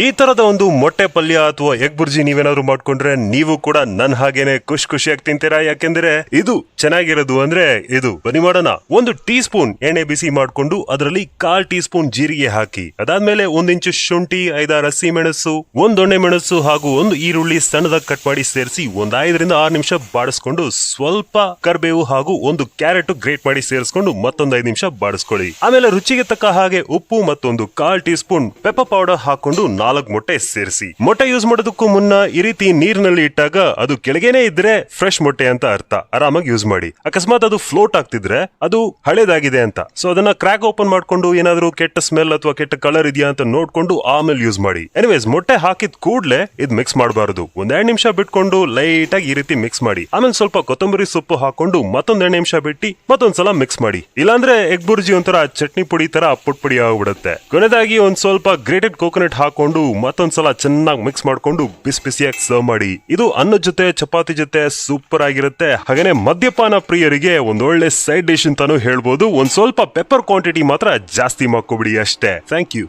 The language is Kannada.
ಈ ತರದ ಒಂದು ಮೊಟ್ಟೆ ಪಲ್ಯ ಅಥವಾ ಎಗ್ ಬುರ್ಜಿ ನೀವೇನಾದ್ರು ಮಾಡ್ಕೊಂಡ್ರೆ ನೀವು ಕೂಡ ನನ್ ಹಾಗೇನೆ ಖುಷಿಯಾಗಿ ತಿಂತೀರಾ. ಯಾಕೆಂದ್ರೆ ಇದು ಚೆನ್ನಾಗಿರೋದು ಅಂದ್ರೆ ಇದು. ಬನ್ನಿ ಮಾಡೋಣ. 1 ಟೀ ಸ್ಪೂನ್ ಎಣ್ಣೆ ಬಿಸಿ ಮಾಡ್ಕೊಂಡು ಅದರಲ್ಲಿ 1/4 ಟೀ ಸ್ಪೂನ್ ಜೀರಿಗೆ ಹಾಕಿ, ಅದಾದ್ಮೇಲೆ 1 ಇಂಚು ಶುಂಠಿ, 5-6 ಹಸಿ ಮೆಣಸು, 1 ದೊಣ್ಣೆ ಮೆಣಸು ಹಾಗೂ 1 ಈರುಳ್ಳಿ ಸಣ್ಣದಾಗಿ ಕಟ್ ಮಾಡಿ ಸೇರಿಸಿ 5 ರಿಂದ 6 ನಿಮಿಷ ಬಾಡಿಸ್ಕೊಂಡು, ಸ್ವಲ್ಪ ಕರ್ಬೇವು ಹಾಗೂ 1 ಕ್ಯಾರೆಟ್ ಗ್ರೇಟ್ ಮಾಡಿ ಸೇರಿಸ್ಕೊಂಡು ಮತ್ತೊಂದು 5 ನಿಮಿಷ ಬಾಡಿಸ್ಕೊಳ್ಳಿ. ಆಮೇಲೆ ರುಚಿಗೆ ತಕ್ಕ ಹಾಗೆ ಉಪ್ಪು ಮತ್ತೊಂದು 1/4 ಟೀ ಸ್ಪೂನ್ ಪೆಪ್ಪರ್ ಪೌಡರ್ ಹಾಕೊಂಡು 4 ಮೊಟ್ಟೆ ಸೇರಿಸಿ. ಮೊಟ್ಟೆ ಯೂಸ್ ಮಾಡೋದಕ್ಕೂ ಮುನ್ನ ಈ ರೀತಿ ನೀರಿನಲ್ಲಿ ಇಟ್ಟಾಗ ಅದು ಕೆಳಗೇನೆ ಇದ್ರೆ ಫ್ರೆಶ್ ಮೊಟ್ಟೆ ಅಂತ ಅರ್ಥ. ಆರಾಮಾಗಿ ಯೂಸ್ ಮಾಡಿ. ಅಕಸ್ಮಾತ್ ಅದು ಫ್ಲೋಟ್ ಆಗ್ತಿದ್ರೆ ಅದು ಹಳೇದಾಗಿದೆ ಅಂತ. ಸೊ ಅದನ್ನ ಕ್ರ್ಯಾಕ್ ಓಪನ್ ಮಾಡ್ಕೊಂಡು ಏನಾದ್ರೂ ಕೆಟ್ಟ ಸ್ಮೆಲ್ ಅಥವಾ ಕೆಟ್ಟ ಕಲರ್ ಇದೆಯಾ ಅಂತ ನೋಡ್ಕೊಂಡು ಆಮೇಲೆ ಯೂಸ್ ಮಾಡಿ. ಎನಿವೇಸ್, ಮೊಟ್ಟೆ ಹಾಕಿದ ಕೂಡ್ಲೆ ಇದು ಮಿಕ್ಸ್ ಮಾಡಬಾರದು. 1-2 ನಿಮಿಷ ಬಿಟ್ಕೊಂಡು ಲೈಟ್ ಆಗಿ ಈ ರೀತಿ ಮಿಕ್ಸ್ ಮಾಡಿ. ಆಮೇಲೆ ಸ್ವಲ್ಪ ಕೊತ್ತಂಬರಿ ಸೊಪ್ಪು ಹಾಕೊಂಡು ಮತ್ತೊಂದ್ 2 ನಿಮಿಷ ಬಿಟ್ಟು ಮತ್ತೊಂದ್ಸಲ ಮಿಕ್ಸ್ ಮಾಡಿ. ಇಲ್ಲಾಂದ್ರೆ ಎಗ್ ಬುರ್ಜಿ ಒಂಥರ ಚಟ್ನಿ ಪುಡಿ ತರ ಪುಡಿ ಆಗ್ಬಿಡುತ್ತೆ. ಕೊನೆದಾಗಿ ಒಂದ್ ಸ್ವಲ್ಪ ಗ್ರೇಟೆಡ್ ಕೋಕೋನಟ್ ಹಾಕೊಂಡು ಮತ್ತೊಂದ್ಸಲ ಚೆನ್ನಾಗಿ ಮಿಕ್ಸ್ ಮಾಡ್ಕೊಂಡು ಬಿಸಿಯಾಗಿ ಸರ್ವ್ ಮಾಡಿ. ಇದು ಅನ್ನದ ಜೊತೆ ಚಪಾತಿ ಜೊತೆ ಸೂಪರ್ ಆಗಿರುತ್ತೆ. ಹಾಗೇನೆ ಮದ್ಯಪಾನ ಪ್ರಿಯರಿಗೆ ಒಂದೊಳ್ಳೆ ಸೈಡ್ ಡಿಶ್ ಅಂತಾನು ಹೇಳ್ಬೋದು. ಒಂದ್ ಸ್ವಲ್ಪ ಪೆಪ್ಪರ್ ಕ್ವಾಂಟಿಟಿ ಮಾತ್ರ ಜಾಸ್ತಿ ಮಾಡ್ಕೊಬಿಡಿ ಅಷ್ಟೇ. Thank you.